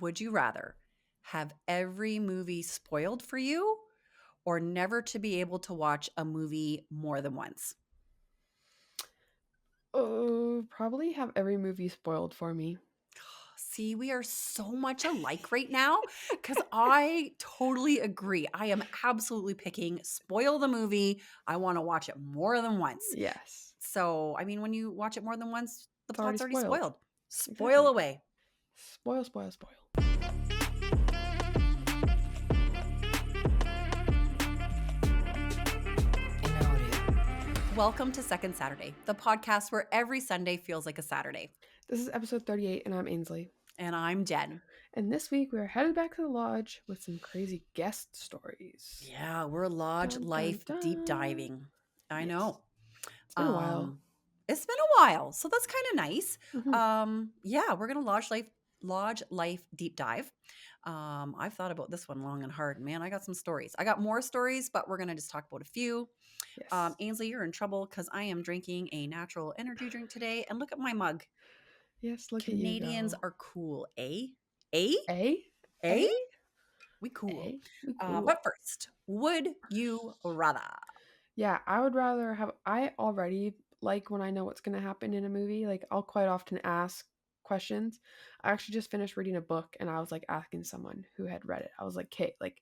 Would you rather have every movie spoiled for you or never to be able to watch a movie more than once? Oh, probably have every movie spoiled for me. See, we are so much alike right now because I totally agree. I am absolutely picking spoil the movie. I want to watch it more than once. Yes. So, I mean, when you watch it more than once, the It's already plot's already spoiled. spoiled. Spoil Exactly. away. Spoil, spoil, spoil. Welcome to Second Saturday, the podcast where every Sunday feels like a Saturday. This is episode 38, and I'm Ainsley. And I'm Jen. And this week, we're headed back to the lodge with some crazy guest stories. Yeah, we're lodge Dun, dun, life deep dun. diving. I Yes. know. It's been a while. It's been a while, so that's kind of nice. Mm-hmm. Yeah, we're gonna lodge life deep dive. I've thought about this one long and hard. Man, I got some stories. I got more stories, but we're gonna just talk about a few. Yes. Ainsley, you're in trouble because I am drinking a natural energy drink today, and look at my mug. Yes, look at you Canadians go. are cool, eh? Eh? A? Eh? A? We cool. A? We cool. But first, would you rather? Yeah, I would rather have. I already like when I know what's going to happen in a movie. Like, I'll quite often ask questions. I actually just finished reading a book and I was like asking someone who had read it. I was like, Kate, like,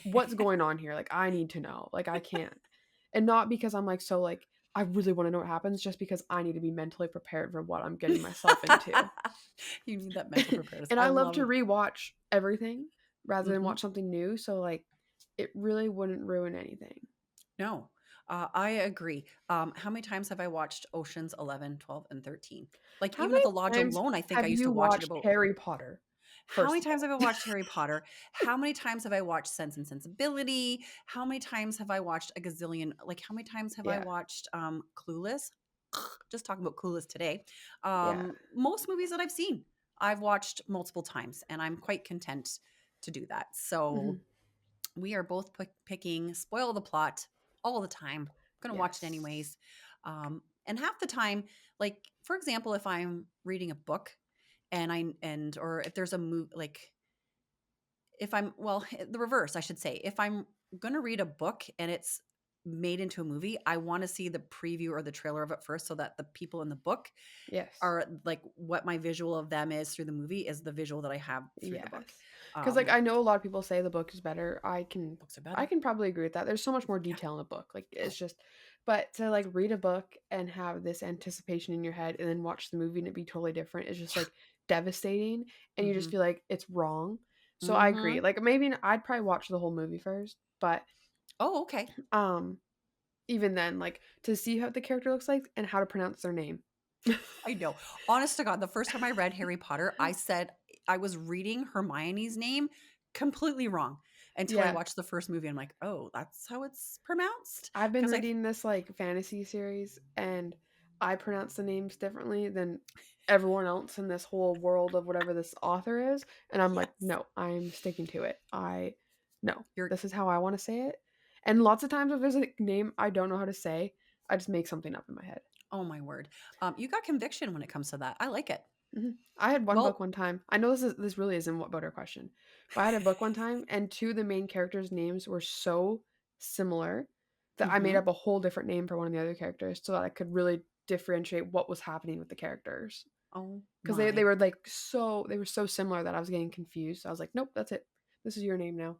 what's going on here? Like, I need to know. Like, I can't. And not because I'm like, so, like, I really want to know what happens, just because I need to be mentally prepared for what I'm getting myself into. You need that mental preparedness. And I I love love to it. rewatch everything rather than Mhm. watch something new. So, like, it really wouldn't ruin anything. No, I agree. How many times have I watched Oceans 11, 12, and 13? Like, How even at many the lodge times alone, I think I have used to you watch it watched about Harry Potter? how many First of times all. have I watched Harry Potter? How many times have I watched Sense and Sensibility? How many times have I watched a gazillion? Like, how many times have I Yeah, watched Clueless? Just talking about Clueless today. yeah. Most movies that I've seen, I've watched multiple times, and I'm quite content to do that. So Mhm. we are both picking spoil the plot all the time. I'm gonna watch it Yes. anyways. And half the time, like for example, if I'm reading a book or if there's a movie, like if I'm well, the reverse, I should say. If I'm gonna read a book and it's made into a movie, I want to see the preview or the trailer of it first so that the people in the book Yes. are like what my visual of them is through the movie is the visual that I have through the book. Yes. Because, like, Um, I know a lot of people say the book is better. Books are I better. can probably agree with that. There's so much more Yeah. detail in a book. Like, it's just, but to like read a book and have this anticipation in your head and then watch the movie and it be totally different is just Yeah. like devastating, and you just Mhm. feel like it's wrong. So I agree. Mhm. Like, maybe I'd probably watch the whole movie first, but Oh, okay. um even then, like, to see how the character looks like and how to pronounce their name. I know. Honest to God, the first time I read Harry Potter, I said I was reading Hermione's name completely wrong until I Yeah. watched the first movie. I'm like, oh, that's how it's pronounced. I've been Because reading this like fantasy series and I pronounce the names differently than everyone else in this whole world of whatever this author is. And I'm like, yes, no, I'm sticking to it. No, you're. this is how I want to say it. And lots of times if there's a name I don't know how to say, I just make something up in my head. Oh my word. You got conviction when it comes to that. I like it. I had one book Well, one time. I know this really isn't what about our question, but I had a book one time, and two of the main characters' names were so similar that I made hmm up a whole different name for one of the other characters so that I could really differentiate what was happening with the characters. oh Because they my. were they were so similar that I was getting confused. So I was like, nope, that's it. This is your name now.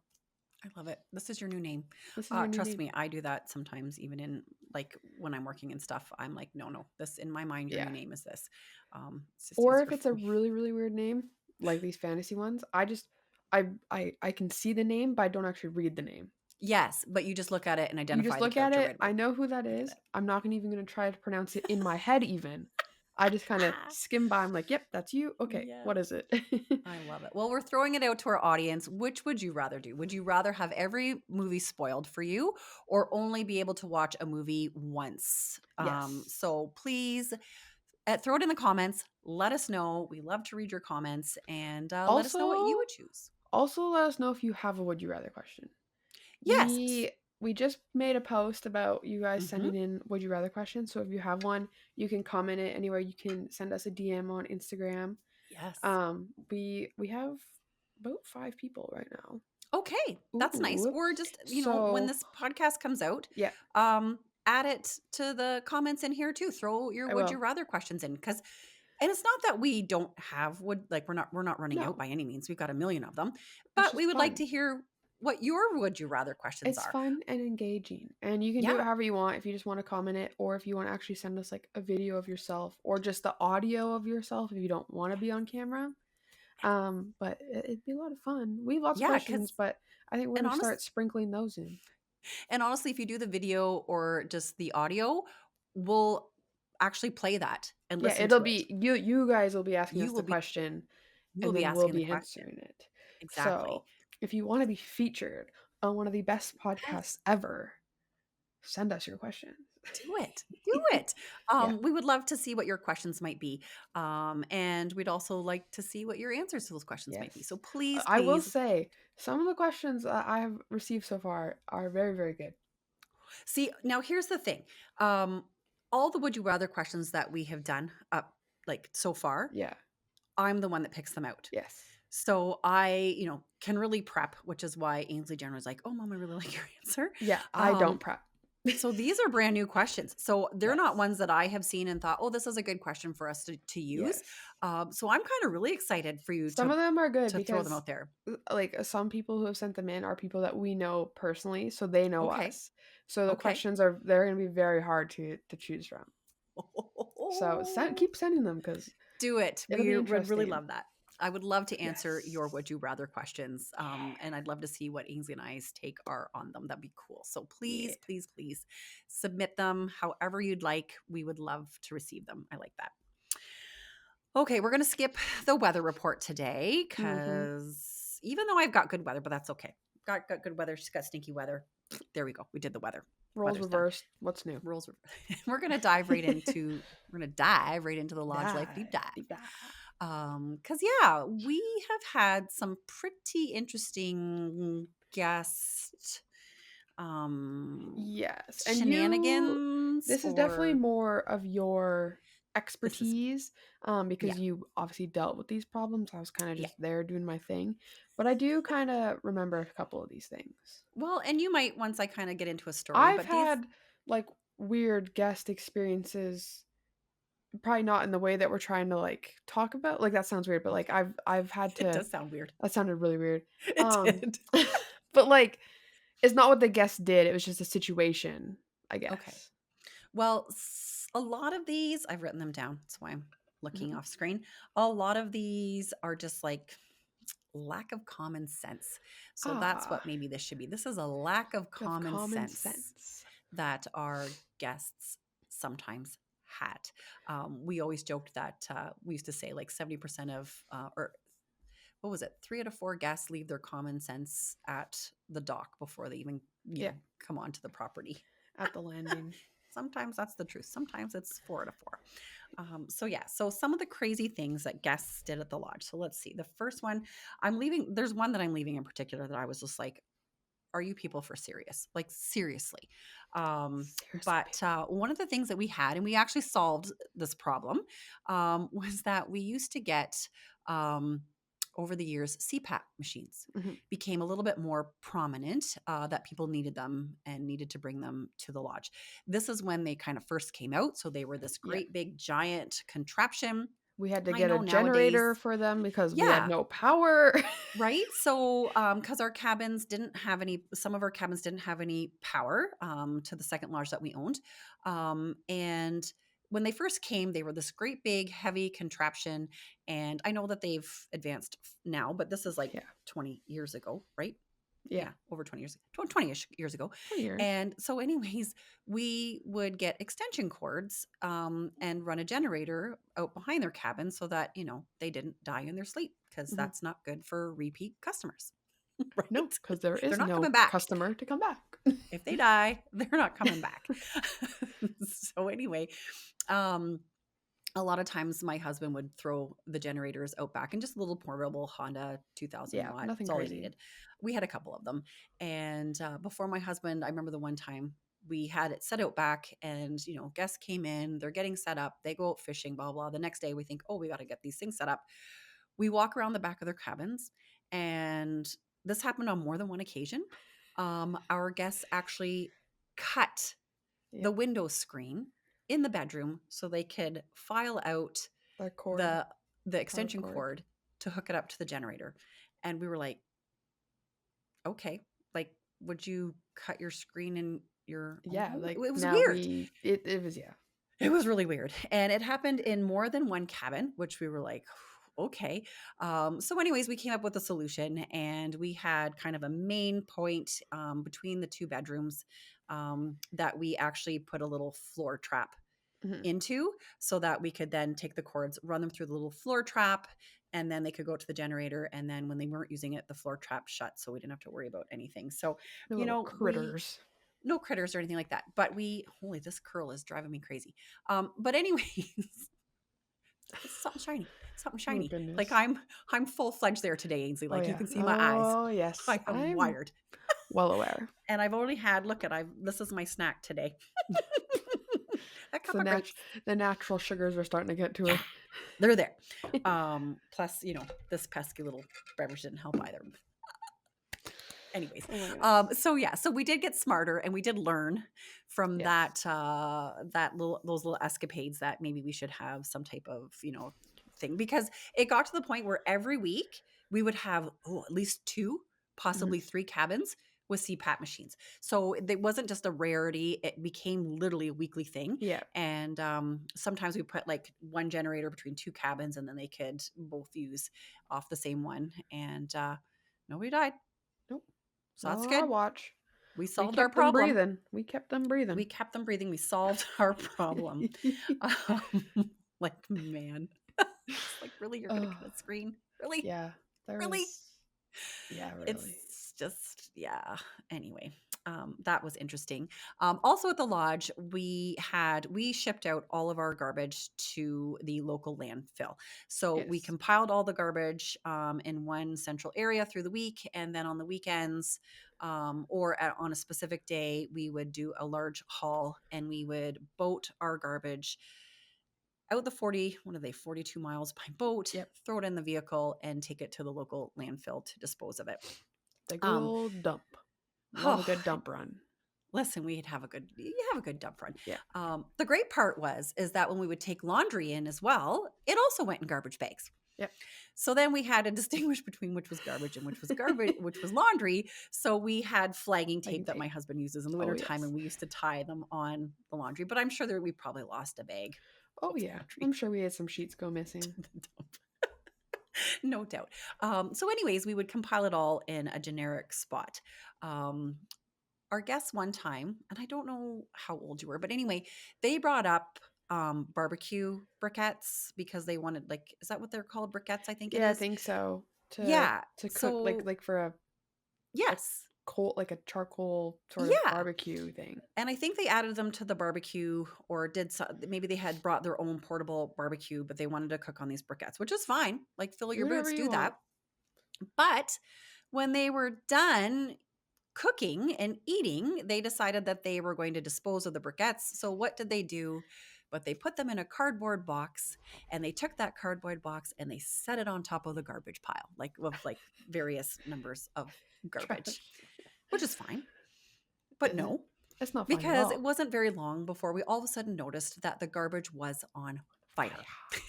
I love it. This is your new name. This is your new Trust name. me, I do that sometimes, even in like when I'm working and stuff. I'm like, no, no, this in my mind, your Yeah. new name is this. It's just Or easier if it's for a me. really really weird name, like these fantasy ones, I can see the name, but I don't actually read the name. Yes, but you just look at it and You just identify the look at character it, right I away. know who that I get is. it. I'm not gonna even gonna try to pronounce it in my head even. I just kinda skim by, I'm like, "Yep, that's you. Okay, Yes, what is it?" I love it. Well, we're throwing it out to our audience. Which would you rather do? Would you rather have every movie spoiled for you or only be able to watch a movie once? Yes. So please throw it in the comments. Let us know. We love to read your comments and let us know what you Also would choose. also let us know if you have a would you rather question. Yes. We just made a post about you guys hmm sending in would you rather questions, so if you have one, you can comment it anywhere. You can send us a DM on Instagram. Yes. We have about 5 people right now. Okay, that's nice. Ooh. Or just, when So, this podcast comes out, yeah, add it to the comments in here too. Throw your I would you will. rather questions in, because and it's not that we don't have we're not running out No, by any means. We've got a million of them, it's but we just would like fun. to hear what your would you rather questions It's are. fun and engaging, and you can do it Yeah. however you want if you just wanna comment it, or if you wanna actually send us, like, a video of yourself, or just the audio of yourself if you don't wanna be on camera. But it'd be a lot of fun. We have lots of Yeah, questions, cuz but I think we're and gonna honest start sprinkling those in. and honestly, if you do the video or just the audio, we'll actually play that and Yeah, listen it'll to it. be you guys will be asking You us will the be question, you will and be then we'll asking the be question. answering it. Exactly. So, if you wanna be featured on one of the best podcasts Yes. ever, send us your questions. Do it. Do it. Yeah. We would love to see what your questions might be. And we'd also like to see what your answers to those questions might be. Yes. So please, I will please say, some of the questions that I have received so far are very, very good. see. Now, here's the thing. Um, all the would you rather questions that we have done up like so far, Yeah. I'm the one that picks them out. Yes. So I, can really prep, which is why Ainsley Jenner is like, "Oh, mom, I really like your answer." Yeah, I don't Um, prep. so these are brand new questions. So they're not Yes. ones that I have seen and thought, "Oh, this is a good question for us to use." Yes. So I'm kind of really excited for you Some of them are good to throw them because, out there. like, some people who have sent them in are people that we know personally, so they know Okay. us. So the Okay. questions they're gonna be very hard to choose from. So keep sending them because Do it. it'll be We would really interesting. love that. I would love to answer your Yes. would you rather questions. And I'd Yeah. love to see what Ainsley and I's take are on them. That'd be cool. So Yeah. please, please, please submit them however you'd like. We would love to receive them. I like that. Okay, we're going to skip the weather report today Mhm. because even though I've got good weather, but that's okay. Got good weather. She's got stinky weather. There we go. We did the weather. Roles Weather's done. reversed. What's new? Rules. We're gonna dive right into the lodge life deep Die. dive. Deep dive. Because yeah, we have had some pretty interesting guest Yes, and shenanigans this is definitely or more of your this is expertise, yeah, because you obviously dealt with these problems. I was kind of yeah. just there doing my thing, but I do kind of remember a couple of these things. Well, and you might once I kind of get into a story, I've but these had like weird guest experiences, probably not in the way that we're trying to like talk about. Like that sounds weird, but like I've had it to. does sound weird. That sounded really weird. It Um, did. but like it's not what the guest did. It was just a situation, I Okay. guess. Well, a lot of these, I've written them down. That's why I'm looking Mhm. off screen. A lot of these are just like lack of common sense. So that's Ah. what maybe this should be. This is a lack of You have common common sense sense. that our guests sometimes had. We always joked that we used to say like 70% of, or what was it? 3 out of 4 guests leave their common sense at the dock before they even, Yeah, come onto the property. at the landing. Sometimes that's the truth. Sometimes it's 4 out of 4. So yeah, so some of the crazy things that guests did at the lodge. So let's see. The first one I'm leaving, there's one that I'm leaving in particular that I was just like, are you people for serious? Like seriously. Seriously, But people. one of the things that we had, and we actually solved this problem, was that we used to get um, over the years CPAP machines Mhm. became a little bit more prominent, that people needed them and needed to bring them to the lodge. This is when they kind of first came out, so they were this Yeah. great big giant contraption. We had to I get a know nowadays, generator for them because we had yeah, no power. right? So, because our cabins didn't have any, some of our cabins didn't have any power to the second lodge that we owned. And when they first came, they were this great big heavy contraption. And I know that they've advanced now, but this is like Yeah. 20 years ago, right? Yeah. Yeah, over 20 years, 20-ish years ago. 20 years. And so, anyways, we would get extension cords and run a generator out behind their cabin so that, they didn't die in their sleep because Mhm. that's not good for repeat customers, No, right? because there They're is not no coming back. customer to come back. If they die, they're not coming back. So, anyway, um, a lot of times my husband would throw the generators out back in just a little portable Honda 2000 Yeah, watt. nothing That's all he crazy. needed. We had a couple of them. And before my husband, I remember the one time we had it set out back and, guests came in, they're getting set up, they go out fishing, blah, blah. The next day we think, oh, we got to get these things set up. we walk around the back of their cabins, and this happened on more than one occasion. Our guests actually cut the Yep. window screen in the bedroom so they could file out The cord, the the power extension cord. cord to hook it up to the generator. And we were like, okay, like, would you cut your screen in your own Yeah, home? like It was now weird. it was, yeah. It was really weird. And it happened in more than one cabin, which we were like, okay. So, anyways, we came up with a solution, and we had kind of a main point between the two bedrooms that we actually put a little floor trap Mhm. into, so that we could then take the cords, run them through the little floor trap, and then they could go to the generator. And then when they weren't using it, the floor trap shut, so we didn't have to worry about anything. So, The you little know, we critters. no critters or anything like that. But holy, this curl is driving me crazy. But anyways, it's something shiny, something Oh shiny. Like goodness. I'm full fledged there today, Ainsley. Oh Like you yeah. can see my eyes. Oh yes. I am I'm wired, well aware. and I've only had look at I. This is my snack today. A It's cup of grapes. the natural sugars are starting to get to Yeah, her. they're there. Plus, this pesky little beverage didn't help either. Anyways, Oh my goodness. so yeah, so we did get smarter, and we did learn from Yes. those little escapades that maybe we should have some type of thing, because it got to the point where every week we would have at least two, Mhm. possibly three cabins with CPAP machines. So it wasn't just a rarity; it became literally a weekly thing. Yeah. And sometimes we put like one generator between two cabins, and then they could both use off the same one, and nobody died. Nope. So Not that's on good. our watch. We We solved our kept them problem. breathing. We kept them breathing. We kept them breathing. We solved our problem. Um, like, man. It's like, really? You're going to Oh, cut a screen? Really? yeah. There Really? was yeah, really. It's just, yeah. Anyway, that was interesting. Also at the lodge, we shipped out all of our garbage to the local landfill. So we Yes. compiled all the garbage in one central area through the week, and then on the weekends, on a specific day, we would do a large haul, and we would boat our garbage out the 42 miles by boat, Yep. throw it in the vehicle, and take it to the local landfill to dispose of it. The good Um, old dump. Love a oh, good dump run. listen, you have a good dump run. Yeah. The great part is that when we would take laundry in as well, it also went in garbage bags. Yep. So then we had to distinguish between which was garbage and which was garbage, which was laundry. So we had flagging Flagging tape that my tape. husband uses in the Oh wintertime, yes. and we used to tie them on the laundry. But I'm sure that we probably lost a bag Oh of yeah. laundry I'm sure we had some sheets go missing. in the dump. No doubt. So, anyways, we would compile it all in a generic spot. Um, our guests one time, and I don't know how old you were, but anyway, they brought up barbecue briquettes because they wanted, like, is that what they're called? Briquettes, I think it Yeah, I is. think so. Yeah. To cook So, like for a yes. coal like a charcoal sort of Yeah. barbecue thing. And I think they added them to the barbecue, or maybe they had brought their own portable barbecue, but they wanted to cook on these briquettes, which is fine. Like, fill Do your whatever boots, you do want. that. But when they were done cooking and eating, they decided that they were going to dispose of the briquettes. So what did they do? But they put them in a cardboard box, and they took that cardboard box and they set it on top of the garbage pile, like with like various numbers of garbage, Trash. which is fine. But Is it? no, It's not fine at because it all. wasn't very long before we all of a sudden noticed that the garbage was on fire. Fire. Fire,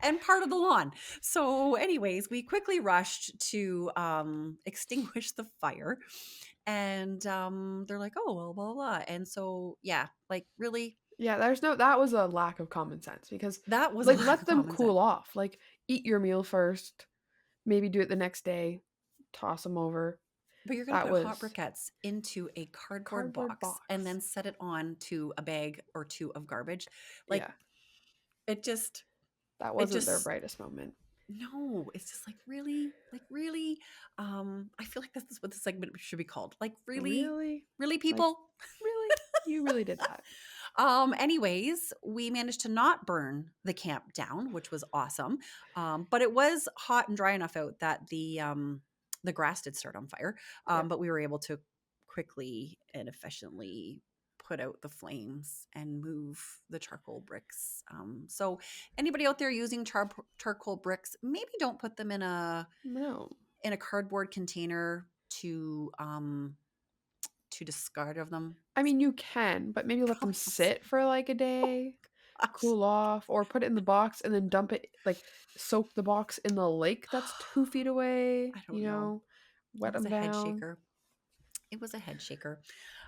And part of the lawn. So, anyways, we quickly rushed to extinguish the fire. And they're like, oh, well, blah, blah, blah. And so, yeah, like, really, yeah, that was a lack of common sense because that was a like lack let of them common sense. cool off. Like eat your meal first, maybe do it the next day, toss them over. But you're going to That put hot was briquettes into a cardboard cardboard box and box. then set it on to a bag or two of garbage. Like, Yeah, it just, that it wasn't their just, brightest moment. no, it's just like, really, like, really. I feel like this is what the segment should be called. Like, really, Really? really, Like people. really? You really did that. Anyways, we managed to not burn the camp down, which was awesome. But it was hot and dry enough out that the grass did start on fire. Yep. But we were able to quickly and efficiently put out the flames and move the charcoal bricks. So anybody out there using charcoal bricks, maybe don't put them No. in a cardboard container to discard of them. I mean, you can, but maybe let them Probably not safe. sit for like a Oh day, gosh, cool off, or put it in the box and then dump it, like soak the box in the lake that's 2 feet away, I don't know. wet It was them a head down. shaker. It was a head shaker.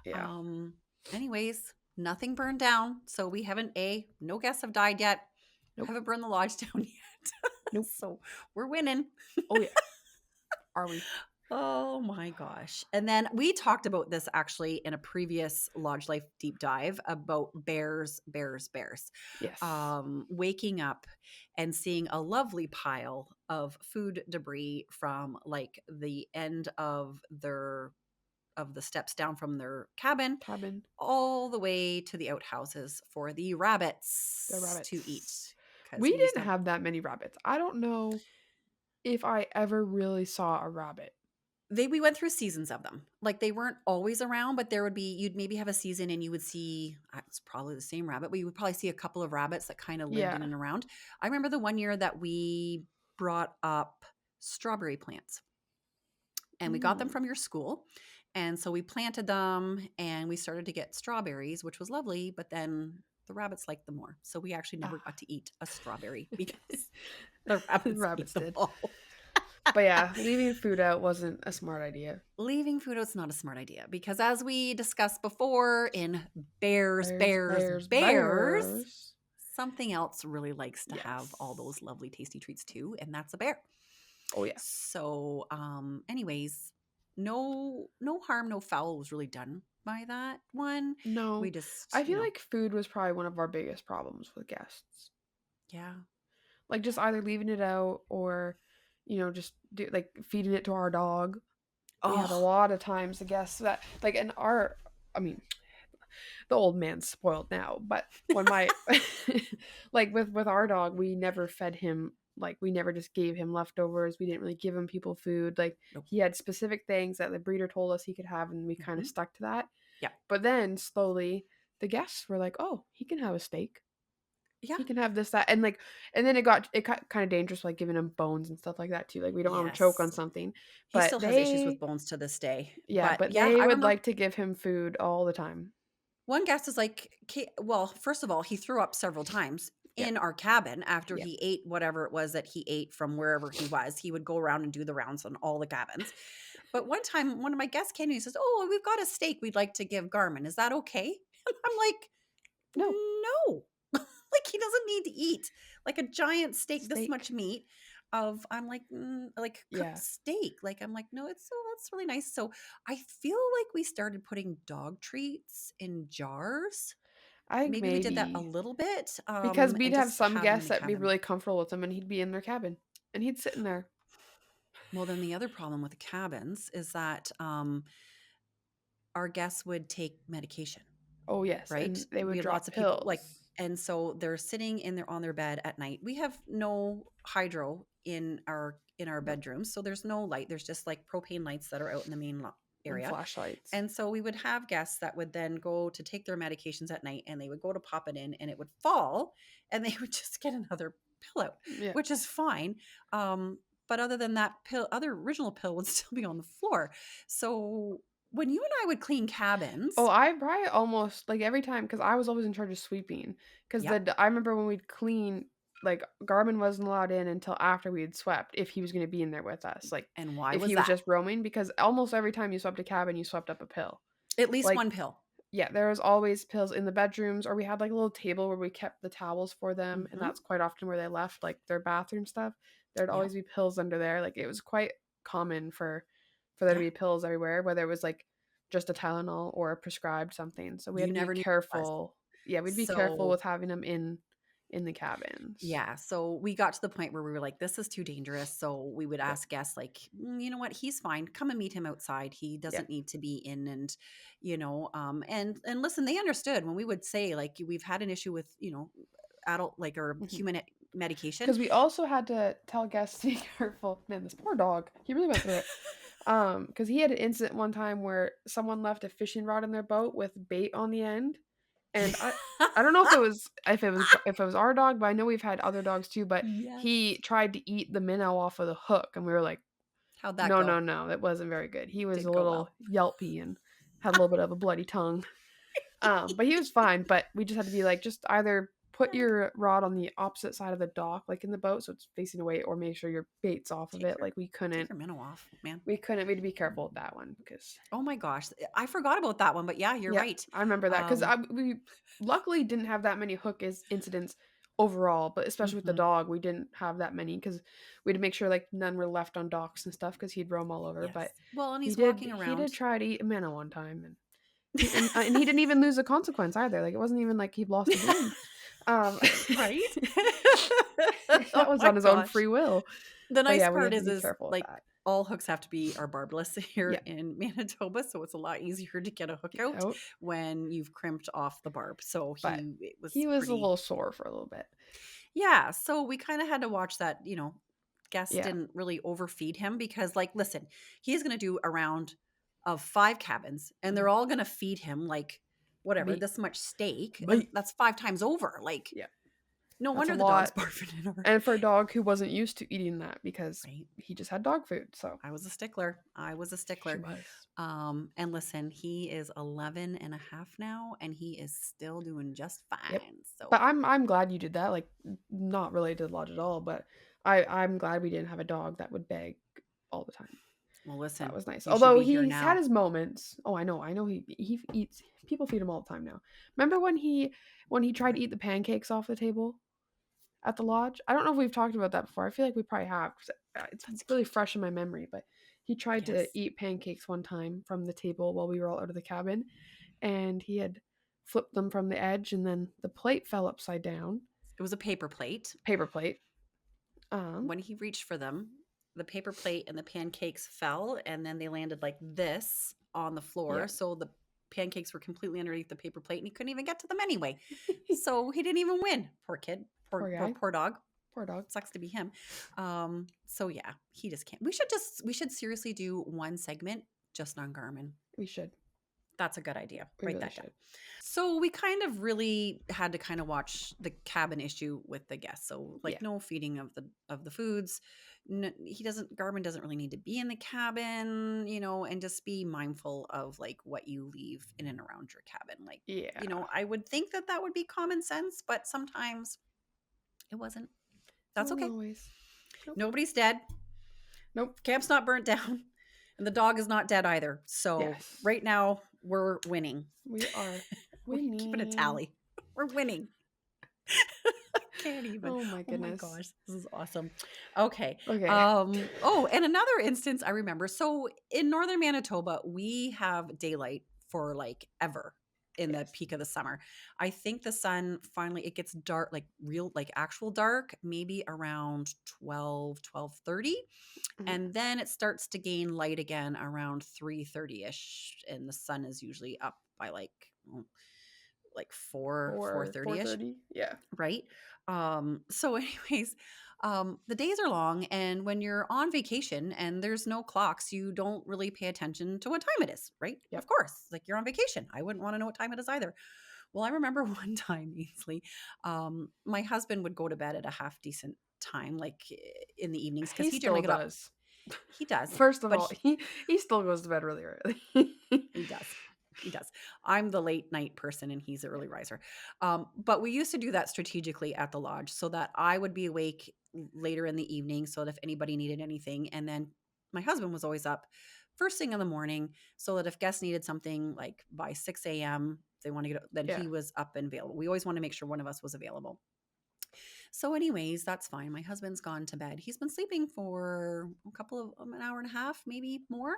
Yeah. Um, anyways, nothing burned down. So we haven't, no guests have died yet. Nope. Haven't burned the lodge down yet. Nope. So we're winning. Oh yeah. Are we? Oh my gosh. And then we talked about this actually in a previous Lodge Life deep dive about bears. Yes. Waking up and seeing a lovely pile of food debris from like the end of the steps down from their cabin Cabin. all the way to the outhouses for the The rabbits to eat rabbits. because We we used to didn't have. have that many rabbits. I don't know if I ever really saw a rabbit. We went through seasons of them. Like they weren't always around, but there would be you'd maybe have a season and you would see it's probably the same rabbit, but you would probably see a couple of rabbits that kind of lived in Yeah. and around. I remember the one year that we brought up strawberry plants and we got them Mm. from your school. And so we planted them and we started to get strawberries, which was lovely, but then the rabbits liked them more. So we actually never Ah. got to eat a strawberry because the rabbits ate Rabbits them did. all. But yeah, leaving food out wasn't a smart idea. Leaving food out's not a smart idea because as we discussed before in Bears, bears, bears, bears. something else really likes to have all Yes. those lovely tasty treats too, and that's a bear. Oh yeah. So, anyways, no harm, no foul was really done by that one. We No. just, I feel like food was probably one of our biggest problems with guests. yeah. Like just either leaving it out or, just like feeding it to our dog. We had a Oh, lot of times the guests that like in our I mean, the old man's spoiled now, but when my like with our dog, we never fed him, like we never just gave him leftovers. We didn't really give him people food. Like nope. he had specific things that the breeder told us he could have and we kind of Hmm. stuck to that. Yeah. But then slowly the guests were like, "Oh, he can have a steak. Yeah. He can have this that." And then it got kind of dangerous like giving him bones and stuff like that too. Like we don't want him to choke on Yes. something. He But still has issues with they bones to this day. yeah, But but yeah, they I would remember like to give him food all the time. one guest is like, well, first of all, he threw up several times Yeah. in our cabin after Yeah. he ate whatever it was that he ate from wherever he was. He would go around and do the rounds on all the cabins. But one time, one of my guests came and he says, "Oh, we've got a steak we'd like to give Garmin. Is that okay?" And I'm like, No. "No." Like he doesn't need to eat like a giant steak, this Steak. much meat. I'm like, like cooked Yeah. steak. Like I'm like, no, that's really nice. So I feel like we started putting dog treats in jars. I think Maybe we did that a maybe little bit, because we'd and have just some have them in guests the that'd be cabin. really comfortable with him and he'd be in their cabin and he'd sit in there. Well, then the other problem with the cabins is that our guests would take medication, Oh, yes, right? and they We would had drop lots of people pills. like, and so they're sitting in their on their bed at night. We have no hydro in our Nope, bedrooms, so there's no light. There's just like propane lights that are out in the main and area. flashlights. And so we would have guests that would then go to take their medications at night and they would go to pop it in and it would fall and they would just get another pill out, Yeah. which is fine. But other than that pill, other original pill would still be on the floor. So when you and I would clean Oh, cabins, I probably almost like every time because I was always in charge of sweeping. Because yep. I remember when we'd clean, like Garmin wasn't allowed in until after we had swept if he was going to be in there with us. Like And why if was he was that? just roaming, because almost every time you swept a cabin, you swept up a pill. At least Like one pill. yeah, there was always pills in the bedrooms, or we had like a little table where we kept the towels for them, and Hmm. that's quite often where they left like their bathroom stuff. There'd Yep. always be pills under there. Like it was quite common for there to Yeah. be pills everywhere, whether it was like just a Tylenol or a prescribed something. So we had You to be never knew what it was. careful. Yeah, we'd be careful So with having them in the cabins. yeah, so we got to the point where we were like, this is too dangerous. So we would Yeah, ask guests, like, you know what, he's fine. Come and meet him outside. He yeah. doesn't need to be in. And, and listen, they understood when we would say, like, we've had an issue with, adult, like, or human medication. Because we also had to tell guests to be careful. Man, this poor dog, he really went through it. Because he had an incident one time where someone left a fishing rod in their boat with bait on the end, and I don't know if it was our dog, but I know we've had other dogs too, but he Yes. tried to eat the minnow off of the hook, and we were like, How'd that "No, go? no, no, it wasn't very good." He was a Didn't go little well. yelpy and had a little bit of a bloody tongue. But he was fine, but we just had to be like, "Just either put your rod on the opposite side of the dock, like, in the boat, so it's facing away, or make sure your bait's off of Take it." your Like, take your minnow off, man. we had to be careful with that one because Oh my gosh, I forgot about that one, but yeah, you're yeah, right. I remember that 'cause Um, we luckily didn't have that many hook incidents overall, but especially with the mhm, dog, we didn't have that many because we had to make sure, like, none were left on docks and stuff because 'cause he'd roam all over, but yes. Well, and he he's did walking he did around. try to eat a minnow one time, and he didn't even lose a consequence either, like, it wasn't even like he lost a game. Um, Right? that Oh was my on his own gosh. free will, The but nice yeah, we part had to be is, careful with like, that. all hooks have to be are barbless here Yeah, in Manitoba, so it's a lot easier to get a hook get out out, when you've crimped off the barb, so but it was he was a pretty. little sore for a little bit. Yeah, so we kinda had to watch that, guests Yeah, didn't really overfeed him because, like, listen, he's gonna do a round of 5 cabins, and they're mhm, all gonna feed him, like, whatever, meat, this much steak, and meat, that's 5 times over, like, yeah, no that's a wonder the dog's lot. barfing in our. And for a dog who wasn't used to eating that because Right? he just had dog food, so I was a stickler. I was a she stickler. was. And listen, he is 11 and a half now, and he is still doing just Yep. fine, But so I'm glad you did that, like, not related to the lodge at all, but I'm glad we didn't have a dog that would beg all the time. well, That listen, was nice. you should Although be here he's had now. his moments. Oh, I know he eats people feed him all the time now. Remember when he tried to eat the pancakes off the table at the lodge? I don't know if we've talked about that before. I feel like we probably have 'cause, it's That's really cute. fresh in my memory, but he tried to Yes. eat pancakes one time from the table while we were all out of the cabin, and he had flipped them from the edge, and then the plate fell upside down, It was a paper plate. paper plate. Um, When he reached for them, the paper plate and the pancakes fell, and then they landed like this on the floor. yeah. So the pancakes were completely underneath the paper plate, and he couldn't even get to them anyway. So he didn't even win. Poor kid. Poor guy. Poor dog. Poor dog. Sucks to be him. So yeah, he just can't. We should seriously do one segment just on Garmin. We should. That's a good idea. We Write really that down. should. So we kind of really had to kind of watch the cabin issue with the guests. So Yeah. like no feeding of the foods. Garmin doesn't really need to be in the cabin, and just be mindful of like what you leave in and around your cabin. Like, Yeah. I would think that that would be common sense, but sometimes it wasn't. It That's wasn't okay. always. Nope. Nobody's dead. Nope. Camp's not burnt down, and the dog is not dead either. So Yes. right now we're winning. We are We're keeping a winning. tally. We're winning. Can't even. Oh my Oh my goodness. gosh, this is awesome. Okay. Okay. Oh, and another instance I remember. So in northern Manitoba, we have daylight for like ever in the Yes. peak of the summer. I think the sun finally it gets dark, like real like actual dark, maybe around 12:30, Mhm. and then it starts to gain light again around 3:30ish, and the sun is usually up by like 4:30ish, 4:30. Yeah. right? So anyways, the days are long, and when you're on vacation and there's no clocks, you don't really pay attention to what time it is, right? Of Yep. course, like you're on vacation. I wouldn't want to know what time it is either. Well, I remember one time, Ainsley, my husband would go to bed at a half decent time, like in the evenings, because He he still generally get up. does. He does, First of but all, he still goes to bed really early. he does. He does. I'm the late night person and he's the Yeah. early riser. But we used to do that strategically at the lodge so that I would be awake later in the evening so that if anybody needed anything. And then my husband was always up first thing in the morning so that if guests needed something like by 6 a.m., they want to get, then Yeah. he was up and available. We always want to make sure one of us was available. So, anyways, that's fine. My husband's gone to bed. He's been sleeping for an hour and a half, maybe more.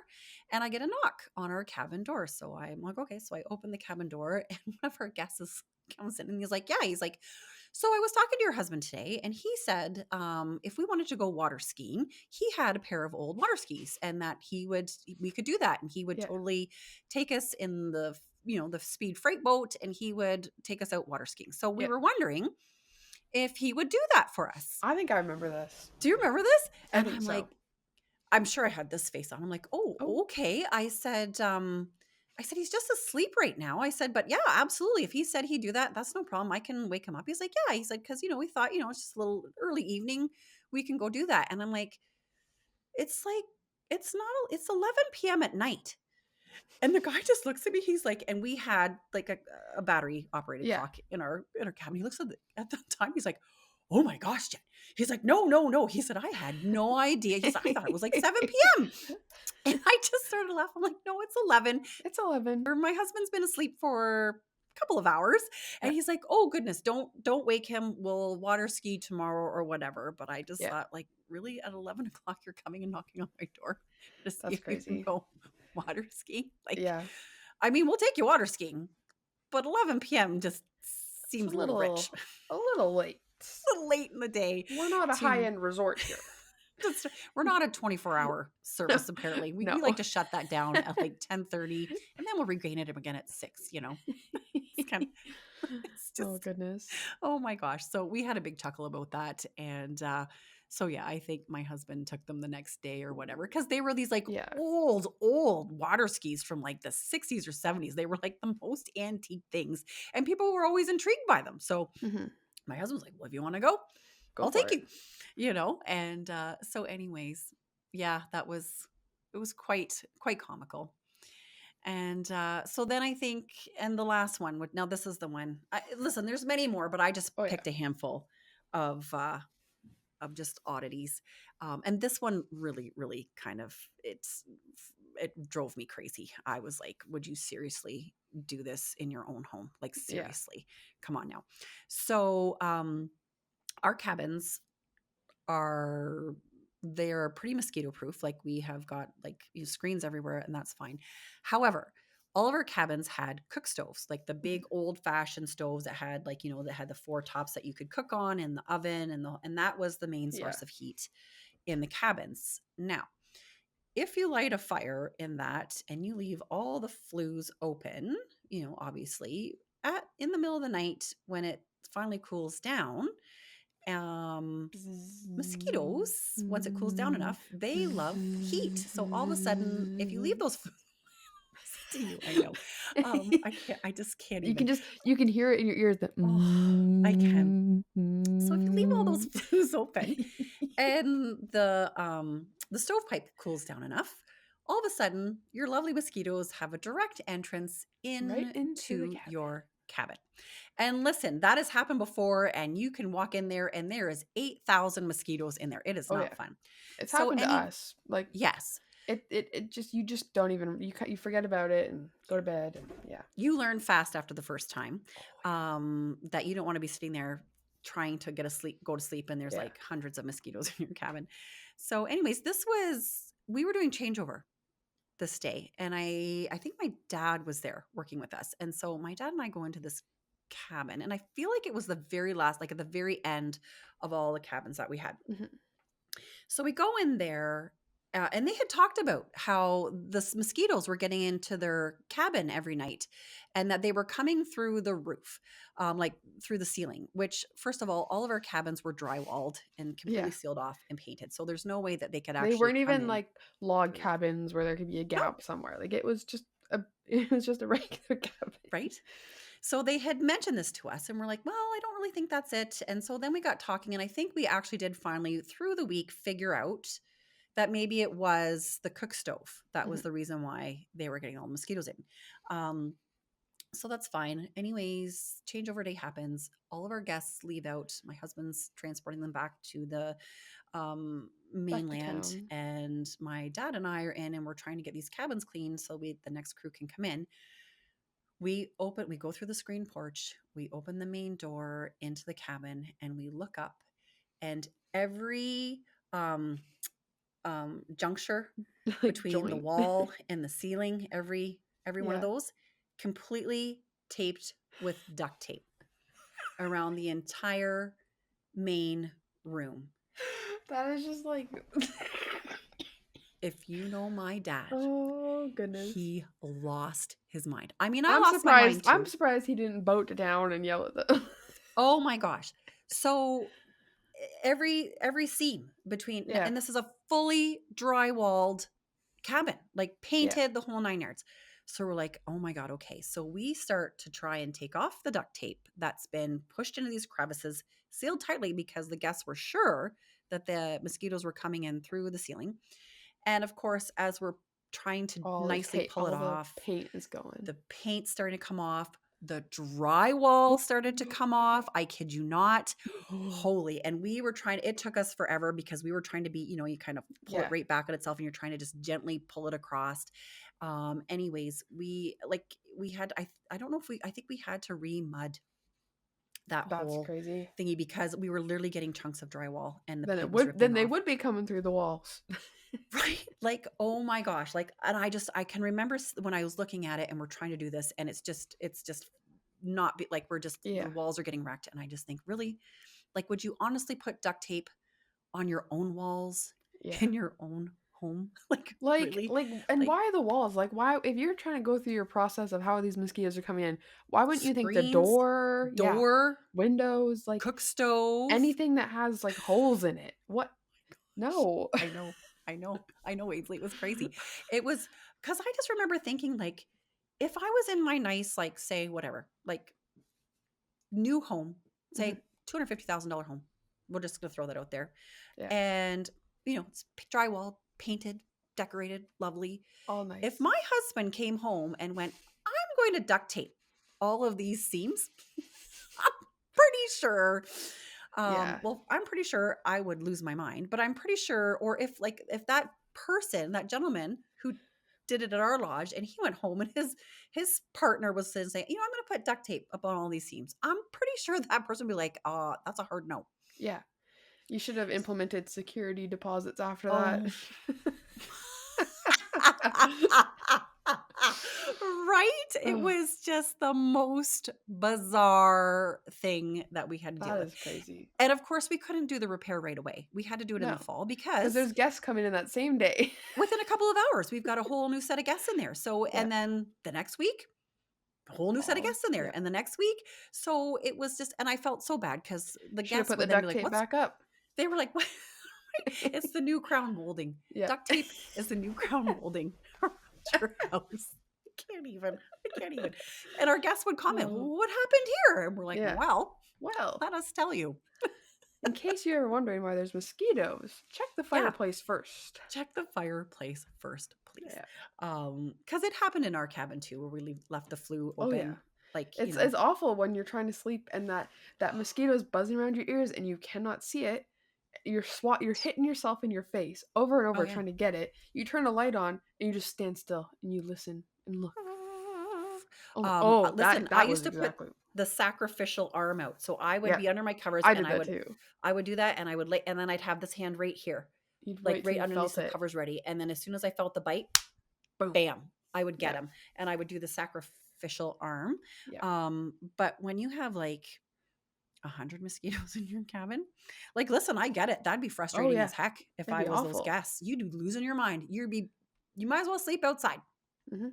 And I get a knock on our cabin door. So I'm like, okay. So I open the cabin door, and one of our guests comes in and he's like, yeah, he's like, so I was talking to your husband today, and he said if we wanted to go water skiing, he had a pair of old water skis, and that we could do that, and he would Yeah. totally take us in the speed freight boat, and he would take us out water skiing. So we Yeah. were wondering if he would do that for us. I think I remember this. Do you remember this? I And think I'm so. like, I'm sure I had this face on. I'm like, "Oh, Oh, okay." I said, "He's just asleep right now." I said, "But yeah, absolutely. If he said he'd do that, that's no problem. I can wake him up." He's like, "Yeah." He's like, "'Cause, we thought, it's just a little early evening. We can go do that." And I'm like, it's 11 p.m. at night. And the guy just looks at me. He's like, and we had like a battery operated yeah. clock in our cabin. He looks at the time. He's like, "Oh my gosh, Jen." He's like, "No, no, no." He said, "I had no idea." He's like, "I thought it was like 7 p.m." And I just started laughing. I'm like, "No, it's 11." It's 11. Or my husband's been asleep for a couple of hours. Yeah. And he's like, "Oh goodness, don't wake him. We'll water ski tomorrow or whatever." But I just Yeah. thought, like, really at 11 o'clock, you're coming and knocking on my door to see That's if you can crazy. go water skiing? Like, Yeah. I mean, we'll take you water skiing, but 11 p.m. just It's seems a little rich, a little late. a little late in the day We're not a to high-end resort here. just, we're not a 24-hour No. service, apparently. We No. like to shut that down at like 10:30, and then we'll regain it again at 6. It's kind of, it's Oh, just, goodness. oh my gosh. So we had a big chuckle about that. And so yeah, I think my husband took them the next day or whatever, because they were these like Yeah. old water skis from like the 60s or 70s. They were like the most antique things, and people were always intrigued by them. So Mhm. my husband was like, "Well, if you want to go, Go I'll for take it. you." And so anyways, yeah, it was quite comical. And so then I think, and the last one would, now this is the one. Listen, there's many more, but I just Oh, yeah. picked a handful of uh, of just oddities. And this one really kind of, it drove me crazy. I was like, "Would you seriously do this in your own home? Like Yeah. seriously, come on now." So our cabins are, they're pretty mosquito proof. Like we have got like, screens everywhere, and that's fine. However, all of our cabins had cook stoves, like the big Mhm. old fashioned stoves that had like, that had the four tops that you could cook on, and the oven, and that was the main Yeah. source of heat in the cabins. Now, if you light a fire in that and you leave all the flues open, obviously in the middle of the night when it finally cools down, um mosquitoes, once it cools down enough, they love heat. So all of a sudden, if you leave those listen to you, I know. I just can't even. You can hear it in your ears, the Oh, I can. So if you leave all those flues open and the stovepipe cools down enough, all of a sudden your lovely mosquitoes have a direct entrance right into the into cabin. your cabin. And listen, that has happened before, and you can walk in there and there is 8,000 mosquitoes in there. It is Oh, not yeah. fun. It's So happened to us. Like, yes, it just you just don't even you forget about it and go to bed and yeah. you learn fast after the first time, Oh, yeah. that you don't want to be sitting there trying to go to sleep, and there's Yeah. like hundreds of mosquitoes in your cabin. So anyways, we were doing changeover this day, and I think my dad was there working with us. And so my dad and I go into this cabin, and I feel like it was the very last, like at the very end of all the cabins that we had. Mhm. So we go in there, and they had talked about how mosquitoes were getting into their cabin every night, and that they were coming through the roof, like through the ceiling. Which, first of all of our cabins were drywalled and completely Yeah. sealed off and painted, so there's no way that they could They actually weren't come even in like log through. cabins where there could be a No, gap somewhere. Like it was just a it was just a regular cabin. right? So they had mentioned this to us, and we're like, "Well, I don't really think that's it." And so then we got talking, and I think we actually did finally through the week figure out that maybe it was the cook stove that was Mhm. the reason why they were getting all the mosquitoes in. Um, so that's fine. Anyways, changeover day happens. All of our guests leave out. My husband's transporting them back to the Back to mainland, town. and my dad and I are in, and we're trying to get these cabins cleaned so the next crew can come in. We go through the screen porch, we open the main door into the cabin, and we look up, and every um, juncture Like between the joint. wall and the ceiling, every one of Yeah. those, completely taped with duct tape around the entire main room. That is just like If you know my dad, oh goodness. he lost his mind. I mean, I lost my mind I'm too. surprised he didn't boat down and yell at them. Oh my gosh. So every seam between, Yeah. and this is a fully drywalled cabin, like Yeah. painted the whole 9 yards. So we're like, "Oh my god, okay." So we start to try and take off the duct tape that's been pushed into these crevices, sealed tightly because the guests were sure that the mosquitoes were coming in through the ceiling. And of course, as we're trying to nicely pull it All the off, paint is going. the paint started to come off, the drywall started to come off. I kid you not. Holy. And we were trying, it took us forever because we were trying to be, you kind of pull it Yeah. right back on itself and you're trying to just gently pull it across. Anyways, we had, I don't know if I think we had to re-mud that That's whole crazy. thingy because we were literally getting chunks of drywall and the Then paint was then ripping they off. would be coming through the walls. Right? Like, oh my gosh. Like, and I can remember when I was looking at it and we're trying to do this and it's just not like we're just, the Yeah. walls are getting wrecked. And I just think, really? Like, would you honestly put duct tape on your own walls Yeah. in your own home? Like, really? And Like, why the walls? Like, why, if you're trying to go through your process of how these mosquitoes are coming in, why wouldn't you think the screens, door, yeah, door, windows, like cook stove. anything that has like holes in it? What? Gosh, No. I know. I know, Ainsley. It was crazy. It was because I just remember thinking, like, if I was in my nice, like, say, whatever, like, new home, Mhm. say $250,000 home. We're just going to throw that out there. Yeah. And, it's drywall, painted, decorated, lovely. All If nice. my husband came home and went, I'm going to duct tape all of these seams, I'm pretty sure. Yeah. Well, I'm pretty sure I would lose my mind, but I'm pretty sure, or if that person, that gentleman who did it at our lodge, and he went home and his partner was saying, I'm going to put duct tape up on all these seams. I'm pretty sure that person would be like, that's a hard no. Yeah. You should have implemented security deposits after that. Oh. Right? It Ugh, was just the most bizarre thing that we had to deal that with. is crazy. And of course, we couldn't do the repair right away. We had to do it in the No, fall because because there's guests coming in that same day. within a couple of hours, we've got a whole new set of guests in there. So, Yeah. and then the next week, a whole new set of Oh, guests in there. yeah. And the next week. So it was just, and I felt so bad because the Should have guests put the would then be duct like, tape what's, back up. they were like, what? It's the new crown molding. Yeah. Duct tape is the new crown molding around your house. I can't even. And our guests would comment, Oh, well, what happened here? And we're like, yeah. well, Well, let us tell you. in case you're ever wondering why there's mosquitoes, check the Yeah. fireplace first. Check the fireplace first, please. Yeah. Because it happened in our cabin too, where we left the flue Oh yeah. open. Like, It's awful when you're trying to sleep and that mosquito's buzzing around your ears and you cannot see it. You're hitting yourself in your face over and oh over yeah. trying to get it. You turn a light on and you just stand still and you listen and look. Oh, Listen, I that used was to put exactly. the sacrificial arm out. So I would Yeah, be under my covers I and did that too. I would do that and I would lay, and then I'd have this hand right here, You'd like wait till right you underneath felt the it. covers ready. And then as soon as I felt the bite, Boom. bam, I would get Yeah. him and I would do the sacrificial arm. Yeah. But when you have like 100 mosquitoes in your cabin, like, listen, I get it. That'd be Oh frustrating as yeah. heck if That'd I be was those awful. guests. You'd be losing your mind. You might as well sleep outside, Hmm.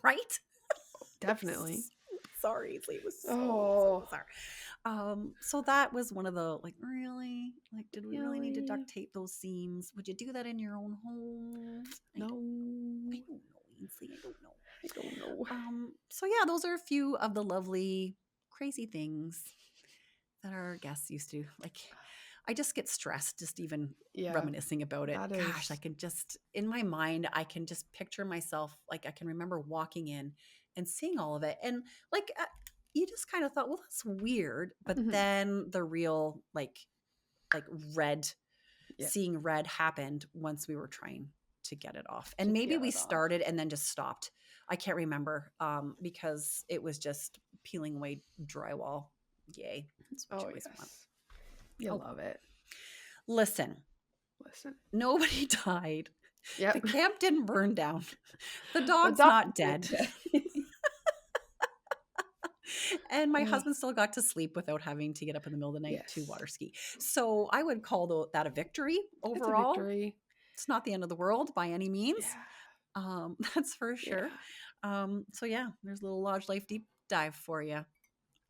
right? Definitely. Sorry, it was so Oh, bizarre. So that was one of the, like, really, like, did we really need to really? duct tape those seams? Would you do that in your own home? I No, don't know, Ainsley. I don't know. I don't know. So yeah, those are a few of the lovely, crazy things that our guests used to like. I just get stressed just even Yeah, reminiscing about it. that Gosh, I is. can just, in my mind, I can just picture myself, like, I can remember walking in and seeing all of it. And like, you just kind of thought, well, that's weird. But Mhm. then the real, like red, Yeah, seeing red happened once we were trying to get it off. to And maybe get we it off. started and then just stopped. I can't remember, because it was just peeling away drywall. Yay. That's what you Oh always want. yes, you Oh, love it. listen, Listen. nobody died. The Yep. camp didn't burn down. The The dog's dog not isn't dead. dead. And my Ugh, husband still got to sleep without having to get up in the middle of the night to yes, water ski. So I would call that a victory it's a overall. victory. It's not the end of the world by any means. Yeah, That's for sure. yeah. So yeah, there's a little Lodge Life deep dive for you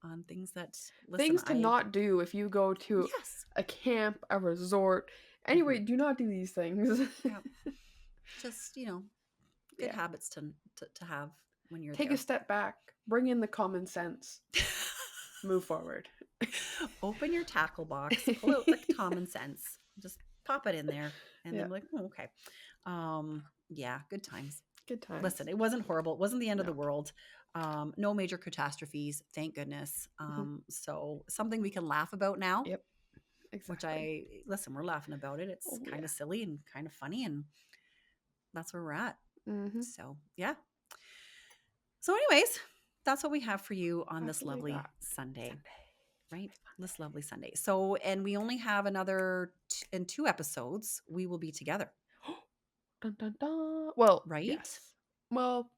on things that, listen, Things to not do if you go to yes, a camp, a resort, Anyway, do not do these things. Yeah. Just, good Yeah. habits to have when you're Take a there. step back, bring in the common sense, move forward. Open your tackle box, pull out the common sense, just pop it in there, and Yeah. then be like, oh, okay. Yeah, good times. Good times. Listen, it wasn't horrible. It wasn't the end of the No. world. No major catastrophes, thank goodness. Mhm. So something we can laugh about now, Yep. which Exactly. listen, we're laughing about it. It's Oh kind yeah. of silly and kind of funny, and that's where we're at. Mhm. So, yeah. So, anyways, that's what we have for you on That's this what we lovely got. Sunday, right? Sunday. This lovely Sunday. So, and we only have another in 2 episodes, we will be together, Dun dun dun. Well, right? yes. Well,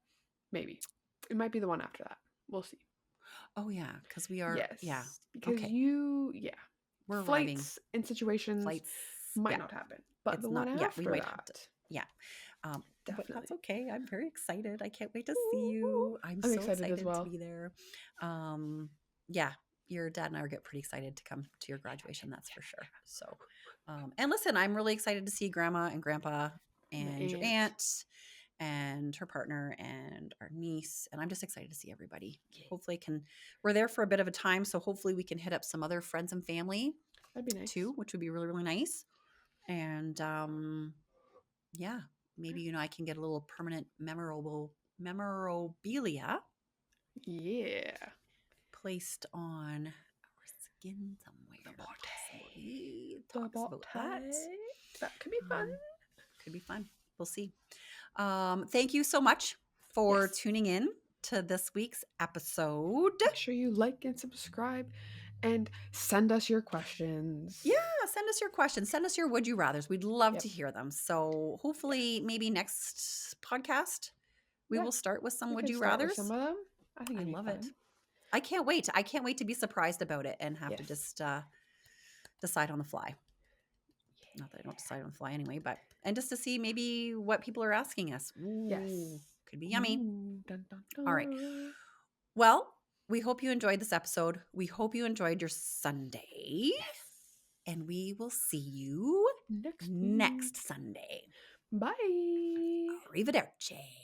maybe. It might be the one after that. We'll see. Oh, yeah, because we are, yeah. Yes. Because Okay. yeah. We're arriving. Flights and situations Flights, might yeah. not happen. But It's the not, one yeah, we after might have to, that, yeah. But that's definitely. okay. I'm very excited. I can't wait to see Ooh. you. I'm I'm so excited as excited to well. be there. Yeah, your dad and I are get pretty excited to come to your graduation. That's for sure. So, and listen, I'm really excited to see Grandma and Grandpa My and your aunt. aunt and her partner and our niece. And I'm just excited to see everybody. Yeah. Hopefully, we're there for a bit of a time, so hopefully we can hit up some other friends and family That'd be nice. too, which would be really really nice. And yeah, maybe I can get a little permanent memorabilia Yeah. placed on our skin The somewhere. bouquet. Possibly The talks about that. bouquet. That could be fun. Could be fun. We'll see. Thank you so much for Yes. tuning in to this week's episode. Make sure you like and subscribe and send us your questions. Yeah, send us your questions. Send us your would you rathers. We'd love Yep. to hear them. So hopefully, Yes. maybe next podcast we Yeah. will start with some We would could you start with some rathers. of them. I think I it'd be love it. fun. I can't wait. I can't wait to be surprised about it and have to Yes. just decide on the fly. Not that I don't decide on the fly anyway, and just to see maybe what people are asking us. Yes. Ooh, could be yummy. Ooh, dun, dun, All right. dun. Well, we hope you enjoyed this episode. We hope you enjoyed your Sunday. Yes. And we will see you Next week. next Sunday. Bye. Arrivederci.